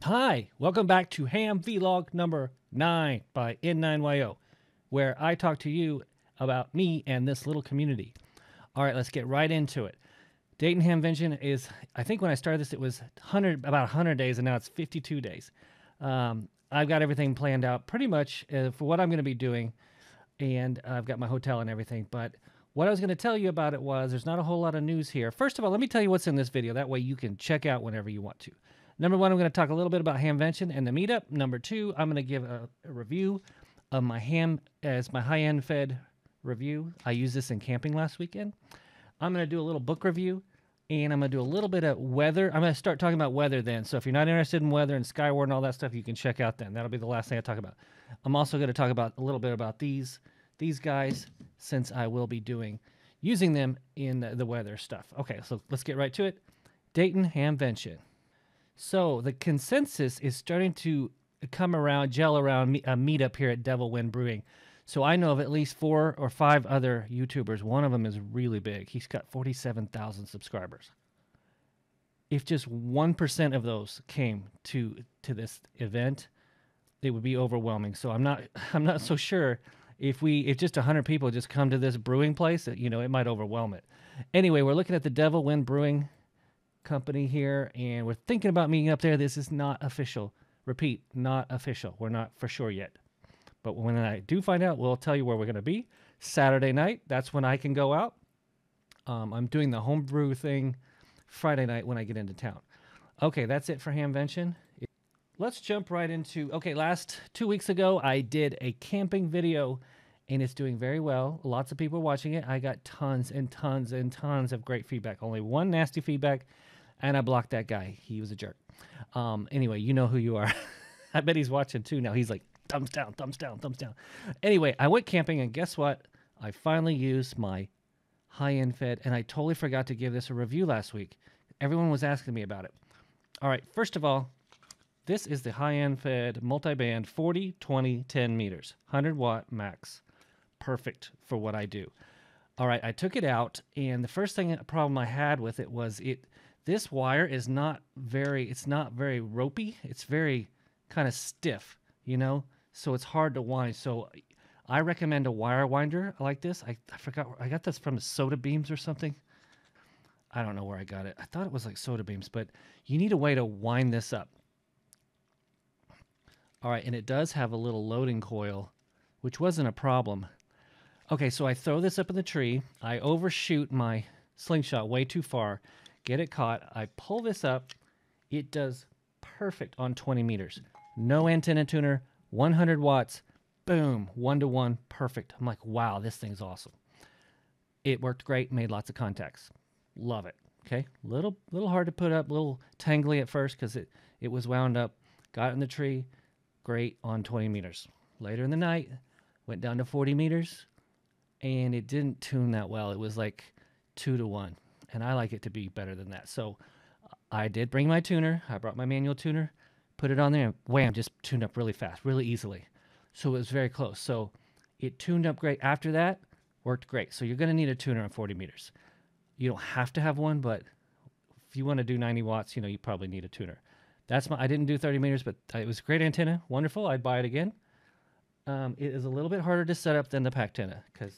Hi, welcome back to Ham Vlog number 9 by N9YO, where I talk to you about me and this little community. All right, let's get right into it. Dayton Hamvention is, I think when I started this, it was about 100 days, and now it's 52 days. I've got everything planned out pretty much for what I'm going to be doing, and I've got my hotel and everything. But what I was going to tell you about it was there's not a whole lot of news here. First of all, let me tell you what's in this video. That way you can check out whenever you want to. Number one, I'm going to talk a little bit about Hamvention and the meetup. Number two, I'm going to give a review of my ham as my HyEndFed review. I used this in camping last weekend. I'm going to do a little book review, and I'm going to do a little bit of weather. I'm going to start talking about weather then. So if you're not interested in weather and Skywarn and all that stuff, you can check out then. That'll be the last thing I talk about. I'm also going to talk about a little bit about these guys, since I will be using them in the weather stuff. Okay, so let's get right to it. Dayton Hamvention. So the consensus is starting to gel around a meetup here at Devil Wind Brewing. So I know of at least 4 or 5 other YouTubers. One of them is really big. He's got 47,000 subscribers. If just 1% of those came to this event, it would be overwhelming. So I'm not so sure if just 100 people just come to this brewing place, it might overwhelm it. Anyway, we're looking at the Devil Wind Brewing Company here, and we're thinking about meeting up there. This is not official. Repeat, not official. We're not for sure yet. But when I do find out, we'll tell you where we're going to be. Saturday night, that's when I can go out. I'm doing the homebrew thing Friday night when I get into town. Okay, that's it for Hamvention. Let's jump right into, last 2 weeks ago, I did a camping video, and it's doing very well. Lots of people watching it. I got tons and tons and tons of great feedback. Only one nasty feedback, and I blocked that guy. He was a jerk. Anyway, you know who you are. I bet he's watching too now. He's like, thumbs down, thumbs down, thumbs down. Anyway, I went camping, and guess what? I finally used my HyEndFed, and I totally forgot to give this a review last week. Everyone was asking me about it. All right, first of all, this is the HyEndFed multi-band 40, 20, 10 meters, 100 watt max. Perfect for what I do. All right, I took it out, and the first problem I had with it was this wire is not very ropey. It's very kind of stiff, so it's hard to wind. So I recommend a wire winder like this. I forgot, I got this from the Soda Beams or something. I don't know where I got it. I thought it was like Soda Beams, but you need a way to wind this up. All right, and it does have a little loading coil, which wasn't a problem. Okay, so I throw this up in the tree. I overshoot my slingshot way too far, get it caught. I pull this up. It does perfect on 20 meters. No antenna tuner, 100 watts, boom, 1-to-1, perfect. I'm like, wow, this thing's awesome. It worked great, made lots of contacts. Love it, okay? Little hard to put up, little tangly at first because it was wound up. Got it in the tree, great on 20 meters. Later in the night, went down to 40 meters, and it didn't tune that well. It was like 2-to-1, and I like it to be better than that. So I did bring my tuner. I brought my manual tuner, put it on there, and wham, just tuned up really fast, really easily. So it was very close. So it tuned up great. After that, worked great. So you're going to need a tuner on 40 meters. You don't have to have one, but if you want to do 90 watts, you probably need a tuner. I didn't do 30 meters, but it was a great antenna. Wonderful. I'd buy it again. It is a little bit harder to set up than the Pactenna because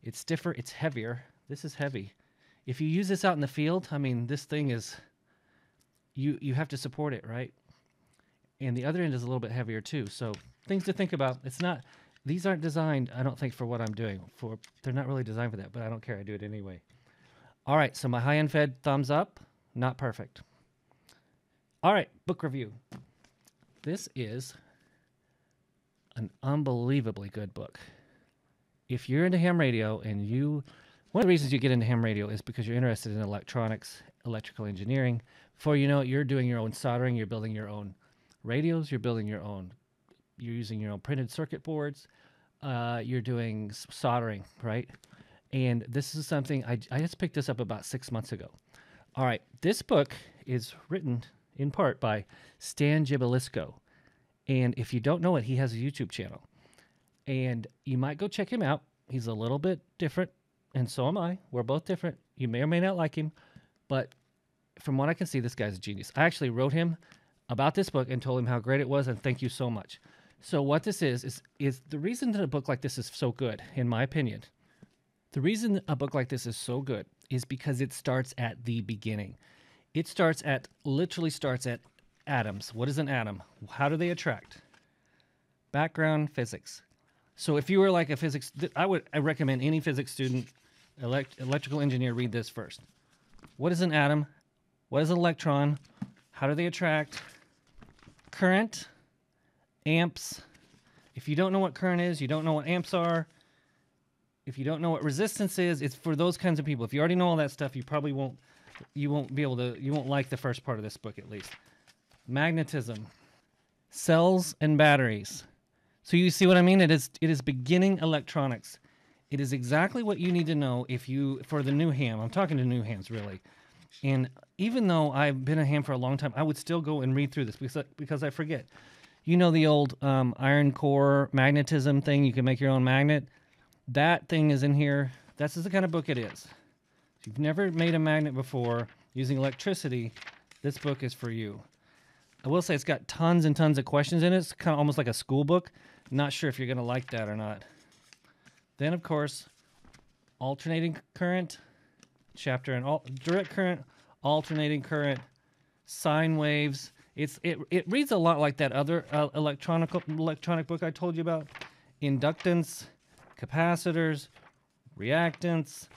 it's stiffer. It's heavier. This is heavy. If you use this out in the field, this thing is, you have to support it, right? And the other end is a little bit heavier too. So things to think about. These aren't designed, I don't think, for what I'm doing. They're not really designed for that, but I don't care. I do it anyway. All right, so my HyEndFed thumbs up. Not perfect. All right, book review. This is an unbelievably good book. If you're into ham radio one of the reasons you get into ham radio is because you're interested in electronics, electrical engineering. Before you know it, you're doing your own soldering, you're building your own radios, you're using your own printed circuit boards, you're doing soldering, right? And this is something, I just picked this up about 6 months ago. All right, this book is written in part by Stan Gibilisco. And if you don't know it, he has a YouTube channel. And you might go check him out. He's a little bit different, and so am I. We're both different. You may or may not like him, but from what I can see, this guy's a genius. I actually wrote him about this book and told him how great it was and thank you so much. So what this is the reason that a book like this is so good, in my opinion. The reason a book like this is so good is because it starts at the beginning. It literally starts at atoms. What is an atom? How do they attract? Background physics. So if you were like a physics, I recommend any physics student, electrical engineer, read this first. What is an atom? What is an electron? How do they attract? Current, amps. If you don't know what current is, you don't know what amps are. If you don't know what resistance is, it's for those kinds of people. If you already know all that stuff, you probably won't like the first part of this book at least. Magnetism, cells and batteries. So you see what I mean? It is beginning electronics. It is exactly what you need to know for the new ham. I'm talking to new hams, really. And even though I've been a ham for a long time, I would still go and read through this because I forget. You know the old iron core magnetism thing? You can make your own magnet. That thing is in here. That's the kind of book it is. If you've never made a magnet before using electricity, this book is for you. I will say it's got tons and tons of questions in it. It's kind of almost like a school book. Not sure if you're going to like that or not. Then, of course, alternating current, chapter and direct current, alternating current, sine waves. It reads a lot like that other electronic book I told you about. Inductance, capacitors, reactance,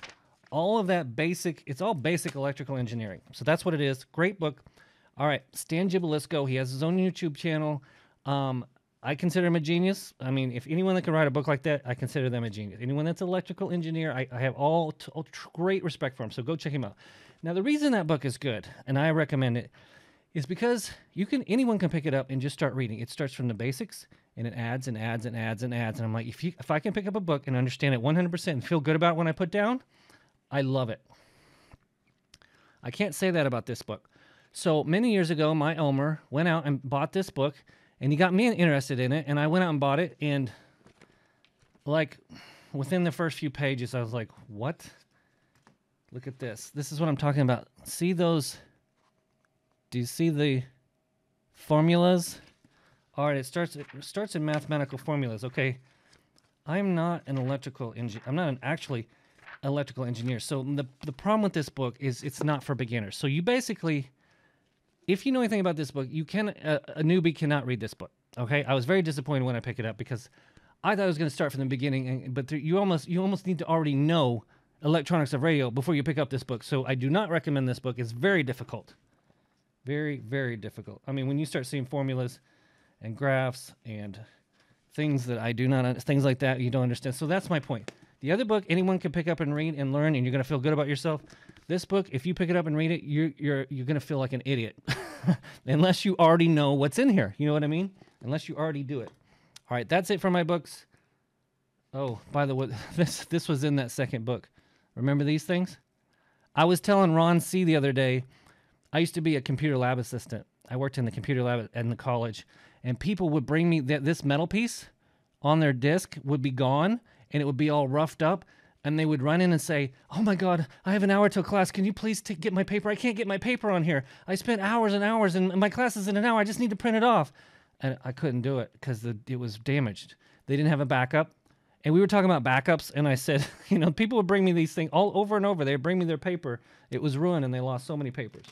all of that basic. It's all basic electrical engineering. So that's what it is. Great book. All right, Stan Gibilisco. He has his own YouTube channel. I consider him a genius. I mean, if anyone that can write a book like that, I consider them a genius. Anyone that's an electrical engineer, I have all great respect for him. So go check him out. Now, the reason that book is good, and I recommend it, is because anyone can pick it up and just start reading. It starts from the basics, and it adds and adds and adds and adds. And I'm like, if I can pick up a book and understand it 100% and feel good about it when I put down, I love it. I can't say that about this book. So many years ago, my Elmer went out and bought this book, and he got me interested in it, and I went out and bought it, and like within the first few pages, I was like, what? Look at this. This is what I'm talking about. See those? Do you see the formulas? All right, it starts in mathematical formulas. Okay, I'm not an electrical engineer. I'm not actually electrical engineer. So the problem with this book is it's not for beginners. So you basically, if you know anything about this book, a newbie cannot read this book. Okay, I was very disappointed when I picked it up because I thought I was going to start from the beginning, but you almost need to already know electronics of radio before you pick up this book. So I do not recommend this book. It's very difficult, very, very difficult. I mean, when you start seeing formulas and graphs and things that I do not, things like that, you don't understand. So that's my point. The other book, anyone can pick up and read and learn, and you're going to feel good about yourself. This book, if you pick it up and read it, you're going to feel like an idiot, unless you already know what's in here. You know what I mean? Unless you already do it. All right, that's it for my books. Oh, by the way, this was in that second book. Remember these things? I was telling Ron C. the other day, I used to be a computer lab assistant. I worked in the computer lab in the college, and people would bring me this metal piece on their disc would be gone, and it would be all roughed up, and they would run in and say, oh my God, I have an hour till class. Can you please get my paper? I can't get my paper on here. I spent hours and hours, and my class is in an hour. I just need to print it off. And I couldn't do it because it was damaged. They didn't have a backup. And we were talking about backups, and I said, people would bring me these things all over and over. They would bring me their paper. It was ruined, and they lost so many papers.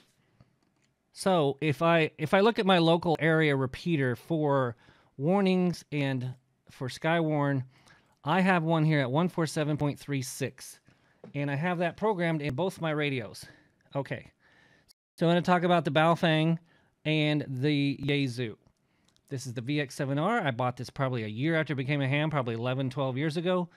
So if I look at my local area repeater for warnings and for Skywarn, I have one here at 147.36, and I have that programmed in both my radios. Okay, so I'm going to talk about the Baofeng and the Yaesu. This is the VX7R. I bought this probably a year after it became a ham, probably 11, 12 years ago,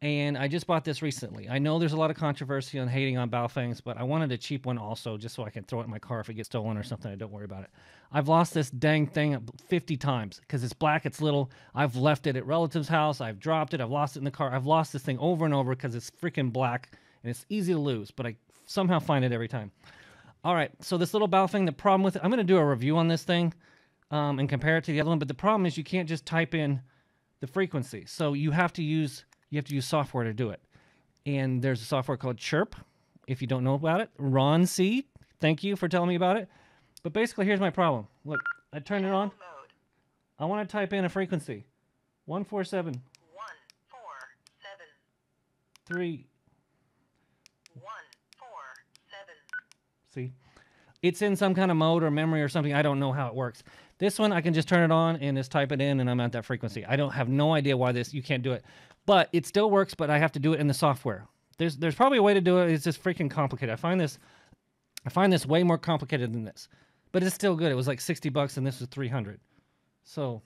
and I just bought this recently. I know there's a lot of controversy on hating on Baofengs, but I wanted a cheap one also just so I can throw it in my car if it gets stolen or something. I don't worry about it. I've lost this dang thing 50 times because it's black, it's little. I've left it at relative's house. I've dropped it. I've lost it in the car. I've lost this thing over and over because it's freaking black and it's easy to lose, but I somehow find it every time. All right, so this little Baofeng, the problem with it, I'm going to do a review on this thing and compare it to the other one, but the problem is you can't just type in the frequency. So you have to use software to do it. And there's a software called Chirp, if you don't know about it. Ron C., thank you for telling me about it. But basically, here's my problem. Look, I turn it on. I want to type in a frequency. 147. 147. 3. 147. See? It's in some kind of mode or memory or something. I don't know how it works. This one, I can just turn it on and just type it in, and I'm at that frequency. I don't have no idea why you can't do it. But it still works, but I have to do it in the software. There's probably a way to do it. It's just freaking complicated. I find this way more complicated than this. But it's still good. It was like $60 and this was $300. So,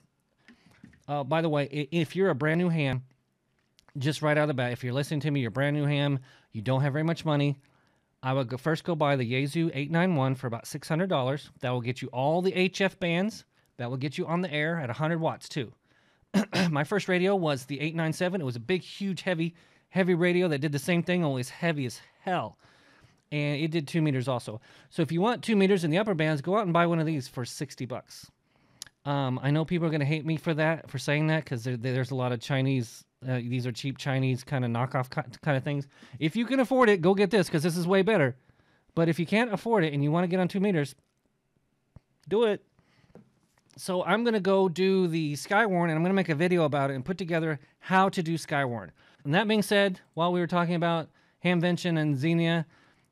by the way, if you're a brand new ham, just right out of the bat, if you're listening to me, you're a brand new ham, you don't have very much money, I would first go buy the Yaesu 891 for about $600. That will get you all the HF bands. That will get you on the air at 100 watts too. My first radio was the 897. It was a big, huge, heavy radio that did the same thing, only it's heavy as hell. And it did 2 meters also. So if you want 2 meters in the upper bands, go out and buy one of these for $60. I know people are going to hate me for saying that, because there's a lot of Chinese. These are cheap Chinese kind of knockoff kind of things. If you can afford it, go get this, because this is way better. But if you can't afford it and you want to get on 2 meters, do it. So I'm going to go do the Skywarn, and I'm going to make a video about it and put together how to do Skywarn. And that being said, while we were talking about Hamvention and Xenia,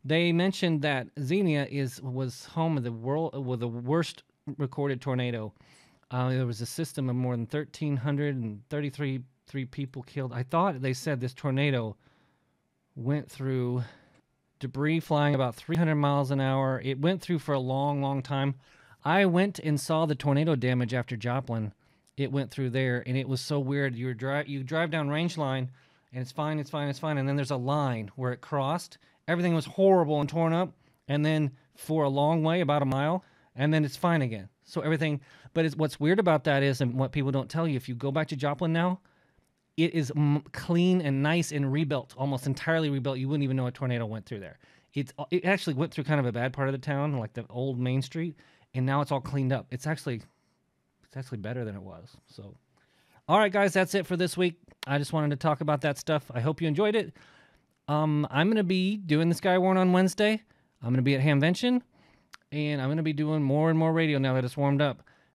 they mentioned that Xenia was home of the world with the worst recorded tornado. There was a system of more than 1,333 people killed. I thought they said this tornado went through debris flying about 300 miles an hour. It went through for a long, long time. I went and saw the tornado damage after Joplin. It went through there, and it was so weird. You drive down range line, and it's fine, and then there's a line where it crossed. Everything was horrible and torn up, and then for a long way, about a mile, and then it's fine again. So everything, but what's weird about that is, and what people don't tell you, if you go back to Joplin now, it is clean and nice and rebuilt, almost entirely rebuilt. You wouldn't even know a tornado went through there. It actually went through kind of a bad part of the town, like the old Main Street, and now it's all cleaned up. It's actually better than it was. So, all right, guys, that's it for this week. I just wanted to talk about that stuff. I hope you enjoyed it. I'm going to be doing the Skywarn on Wednesday. I'm going to be at Hamvention, and I'm going to be doing more and more radio now that it's warmed up.